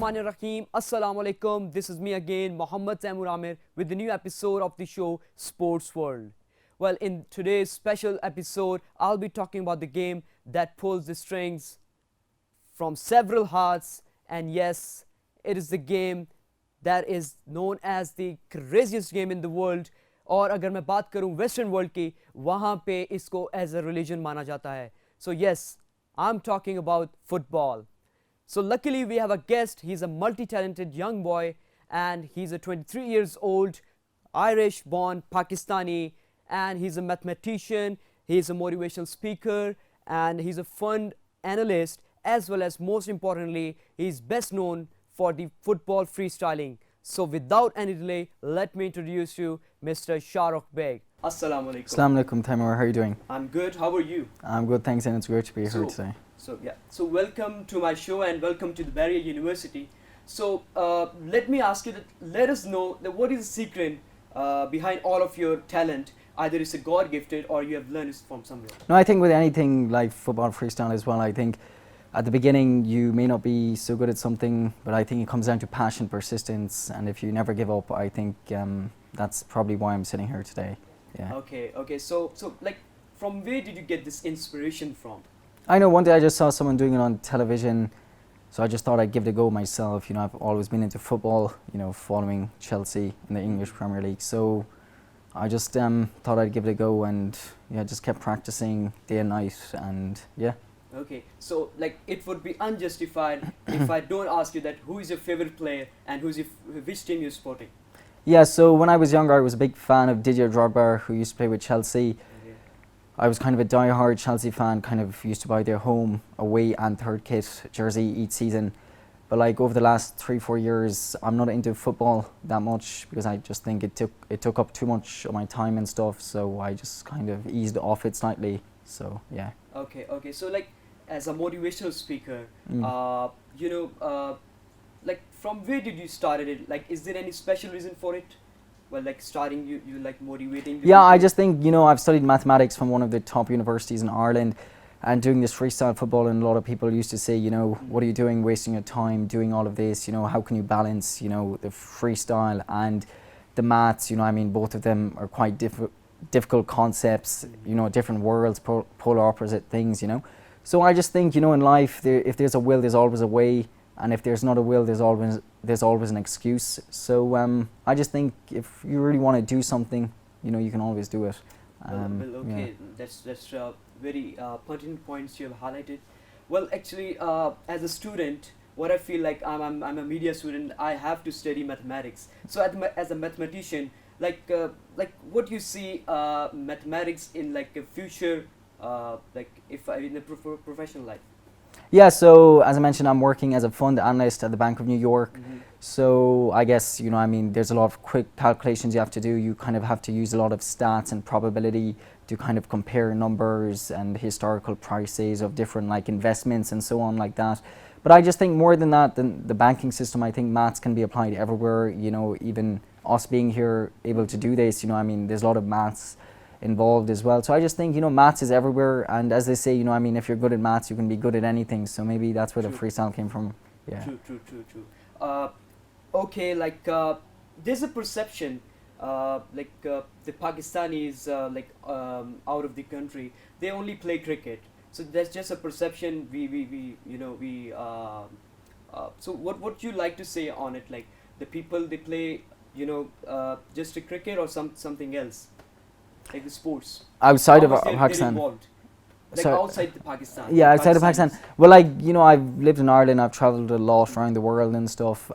Bismillahirrahmanirrahim. Assalamu alaikum. This is me again, Muhammad Zaimur Amir, with the new episode of the show Sports World. Well, in today's special episode, I'll be talking about the game that pulls the strings from several hearts, and yes, it is the game that is known as the craziest game in the world. और अगर मैं बात करूं western world की, वहाँ पे इसको as a religion माना जाता है. So yes, I'm talking about football. So luckily we have a guest. He's a multi-talented young boy and he's a 23 years old, Irish born Pakistani, and he's a mathematician, he's a motivational speaker, and he's a fund analyst, as well as most importantly he's best known for the football freestyling. So without any delay, let me introduce you Mr. Shahrukh Beg. Assalamu alaikum. Assalamu alaikum, Taimur. How are you doing? I'm good. How are you? I'm good, thanks, and it's great to be here today. So welcome to my show and welcome to the Bahria University. So let me ask you that, let us know that what is the secret behind all of your talent. Either it's a God gifted or you have learned it from somewhere. No, I think with anything like football freestyle as well, I think at the beginning you may not be so good at something, but I think it comes down to passion, persistence, and if you never give up, I think that's probably why I'm sitting here today. Yeah. Okay. So like, from where did you get this inspiration from? I know one day I just saw someone doing it on television, so I just thought I'd give it a go myself. You know, I've always been into football, you know, following Chelsea in the English Premier League. So I just thought I'd give it a go, and yeah, just kept practicing day and night, and yeah. Okay, so like it would be unjustified if I don't ask you that who is your favorite player and which team you're supporting. Yeah, so when I was younger, I was a big fan of Didier Drogba, who used to play with Chelsea. I was kind of a die-hard Chelsea fan, kind of used to buy their home, away and third kit jersey each season. But like over the last 3-4 years, I'm not into football that much because I just think it took up too much of my time and stuff. So I just kind of eased off it slightly. So yeah. Okay. So like, as a motivational speaker, like from where did you started it? Like, is there any special reason for it? Well, like starting you like motivating. Yeah, people? I just think, you know, I've studied mathematics from one of the top universities in Ireland, and doing this freestyle football, and a lot of people used to say, you know, what are you doing, wasting your time doing all of this, you know, how can you balance, you know, the freestyle and the maths, you know, I mean, both of them are quite difficult concepts, you know, different worlds, polar opposite things, you know. So I just think, you know, in life, if there's a will, there's always a way, and if there's not a will, there's always an excuse. So I just think if you really want to do something, you know, you can always do it. Okay, yeah. That's very pertinent points you have highlighted. Well, actually, as a student, what I feel like I'm a media student, I have to study mathematics. So as a mathematician, like what you see mathematics in like a future, like if in a professional life. Yeah, so as I mentioned, I'm working as a fund analyst at the Bank of New York. So I guess, you know, I mean, there's a lot of quick calculations you have to do. You kind of have to use a lot of stats and probability to kind of compare numbers and historical prices of different like investments and so on like that. But I just think more than that, than the banking system, I think maths can be applied everywhere. You know, even us being here able to do this, you know, I mean, there's a lot of maths involved as well. So I just think, you know, maths is everywhere, and as they say, you know, I mean, if you're good at maths, you can be good at anything. So maybe that's where the freestyle came from. Yeah. True. Okay, like there's a perception like the Pakistanis out of the country, they only play cricket. So that's just a perception. So what you like to say on it? Like the people, they play, you know, just a cricket or something else, like the sports outside of they're Pakistan. Involved? Like outside the Pakistan. Yeah, outside of Pakistan. Well, like, you know, I've lived in Ireland, I've travelled a lot around the world and stuff.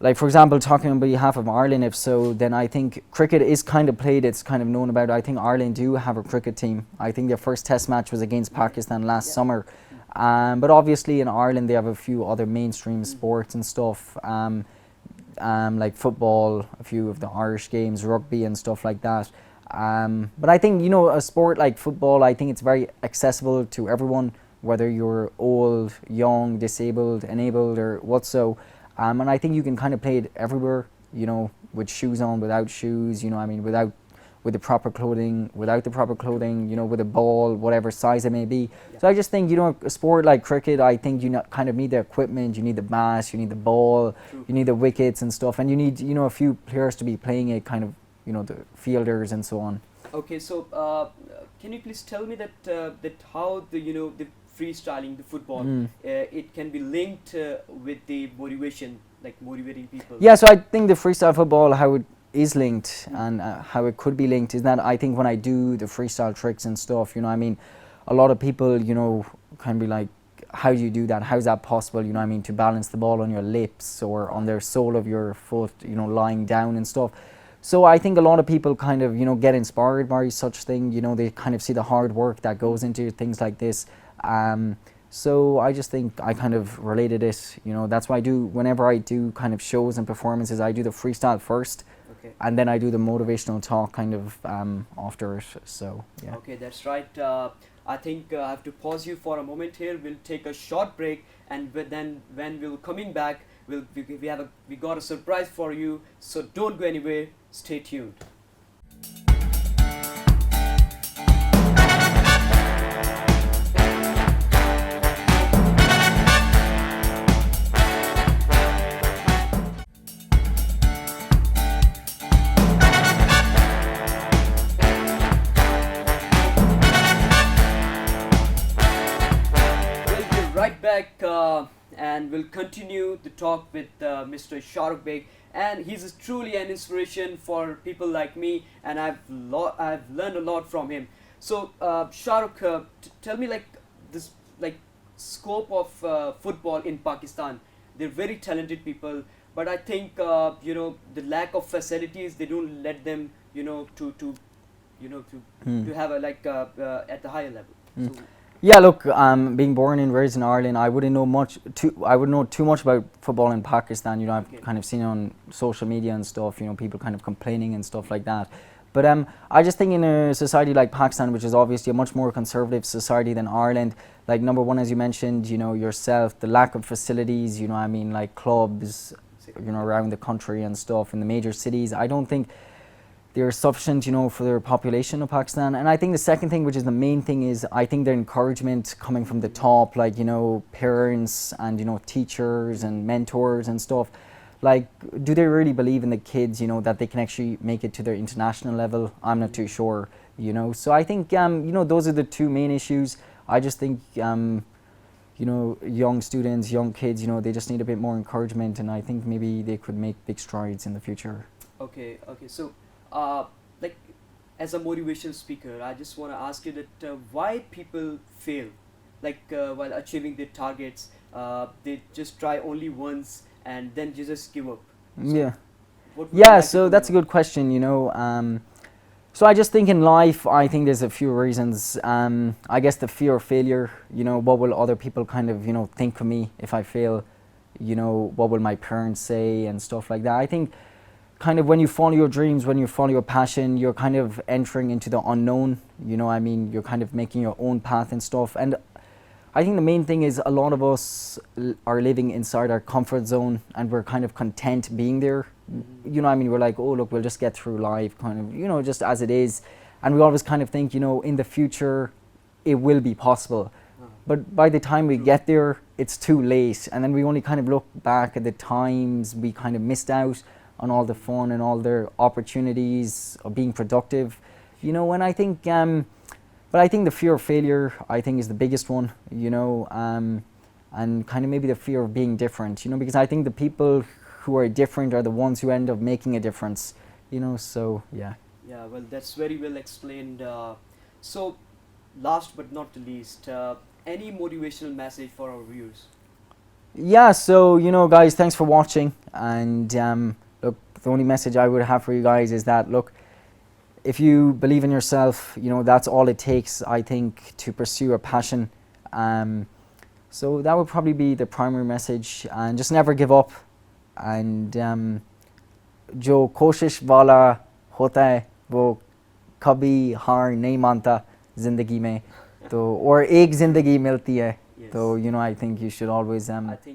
Like, for example, talking on behalf of Ireland, if so, then I think cricket is kind of played, it's kind of known about. I think Ireland do have a cricket team. I think their first test match was against Pakistan last summer. But obviously in Ireland they have a few other mainstream sports and stuff, like football, a few of the Irish games, rugby and stuff like that. But I think, you know, a sport like football, I think it's very accessible to everyone, whether you're old, young, disabled, enabled, or what so. And I think you can kind of play it everywhere, you know, with shoes on, without shoes, you know, I mean, without with the proper clothing, without the proper clothing, you know, with a ball, whatever size it may be. Yeah. So I just think, you know, a sport like cricket, I think you kind of need the equipment, you need the bat, you need the ball, True. you need the wickets and stuff, and you need, you know, a few players to be playing it, kind of, you know, the fielders and so on. Okay, so can you please tell me that how the the freestyling, the football, it can be linked with the motivation, like motivating people? Yeah, so I think the freestyle football, how it is linked and how it could be linked is that I think when I do the freestyle tricks and stuff, you know, I mean, a lot of people, you know, can be like, how do you do that? How's that possible? You know, I mean, to balance the ball on your lips or on their sole of your foot, you know, lying down and stuff. So I think a lot of people kind of, you know, get inspired by such thing. You know, they kind of see the hard work that goes into things like this. So I just think I kind of related it. You know, that's why I do, whenever I do kind of shows and performances, I do the freestyle first. Okay. And then I do the motivational talk kind of after it. So, yeah. Okay, that's right. I think I have to pause you for a moment here. We'll take a short break, and then when we're coming back, we got a surprise for you. So don't go anywhere. Stay tuned. We'll be right back, and we'll continue the talk with Mr. Shahrukh Beg, and he's truly an inspiration for people like me, and I've learned a lot from him. So Shahrukh, tell me like this scope of football in Pakistan. They're very talented people, but I think the lack of facilities, they don't let them to have a at the higher level. So, Yeah, look, being born and raised in Ireland, I wouldn't know too much about football in Pakistan. You know, I've Okay. kind of seen on social media and stuff, you know, people kind of complaining and stuff like that. But I just think in a society like Pakistan, which is obviously a much more conservative society than Ireland, like number one, as you mentioned, you know, yourself, the lack of facilities, you know, I mean, like clubs, you know, around the country and stuff in the major cities, I don't think they're sufficient, you know, for their population of Pakistan. And I think the second thing, which is the main thing, is I think the encouragement coming from the top, like, you know, parents and, you know, teachers and mentors and stuff, like, do they really believe in the kids, you know, that they can actually make it to their international level? I'm not too sure, you know. So I think, you know, those are the two main issues. I just think, you know, young students, young kids, you know, they just need a bit more encouragement, and I think maybe they could make big strides in the future. Okay. So, like, as a motivational speaker, I just want to ask you that why people fail, like while achieving their targets, they just try only once and then you just give up. So Yeah. what would you Yeah, like so to that's a know? good question, you know. So I just think in life, I think there's a few reasons. I guess the fear of failure, you know, what will other people kind of, you know, think of me if I fail? You know, what will my parents say and stuff like that? I think kind of when you follow your dreams, when you follow your passion, you're kind of entering into the unknown, you know, I mean, you're kind of making your own path and stuff. And I think the main thing is a lot of us are living inside our comfort zone and we're kind of content being there. You know, I mean, we're like, oh, look, we'll just get through life, kind of, you know, just as it is. And we always kind of think, you know, in the future, it will be possible. But by the time we True. get there, it's too late. And then we only kind of look back at the times we kind of missed out on all the fun and all the opportunities of being productive. You know, and I think, but I think the fear of failure, I think, is the biggest one, you know, and kind of maybe the fear of being different, you know, because I think the people who are different are the ones who end up making a difference, you know, so yeah. Yeah, well, that's very well explained. So, last but not the least, any motivational message for our viewers? Yeah, so, you know, guys, thanks for watching. And look, the only message I would have for you guys is that, look, if you believe in yourself, you know, that's all it takes, I think, to pursue a passion. So that would probably be the primary message. And just never give up. And जो कोशिश वाला होता है वो कभी हार नहीं मानता ज़िंदगी में तो और एक ज़िंदगी मिलती है Yes. Though I think you should always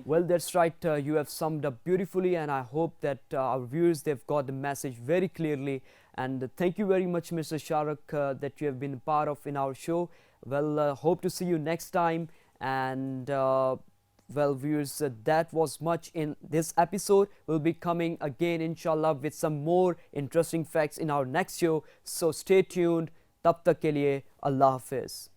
Well, that's right. You have summed up beautifully, and I hope that our viewers they've got the message very clearly. And thank you very much, Mr. Sharak, that you have been part of in our show. Well, hope to see you next time. And well, viewers, that was much in this episode. We'll be coming again, inshallah, with some more interesting facts in our next show. So stay tuned. Tab tak ke liye, Allah Hafiz.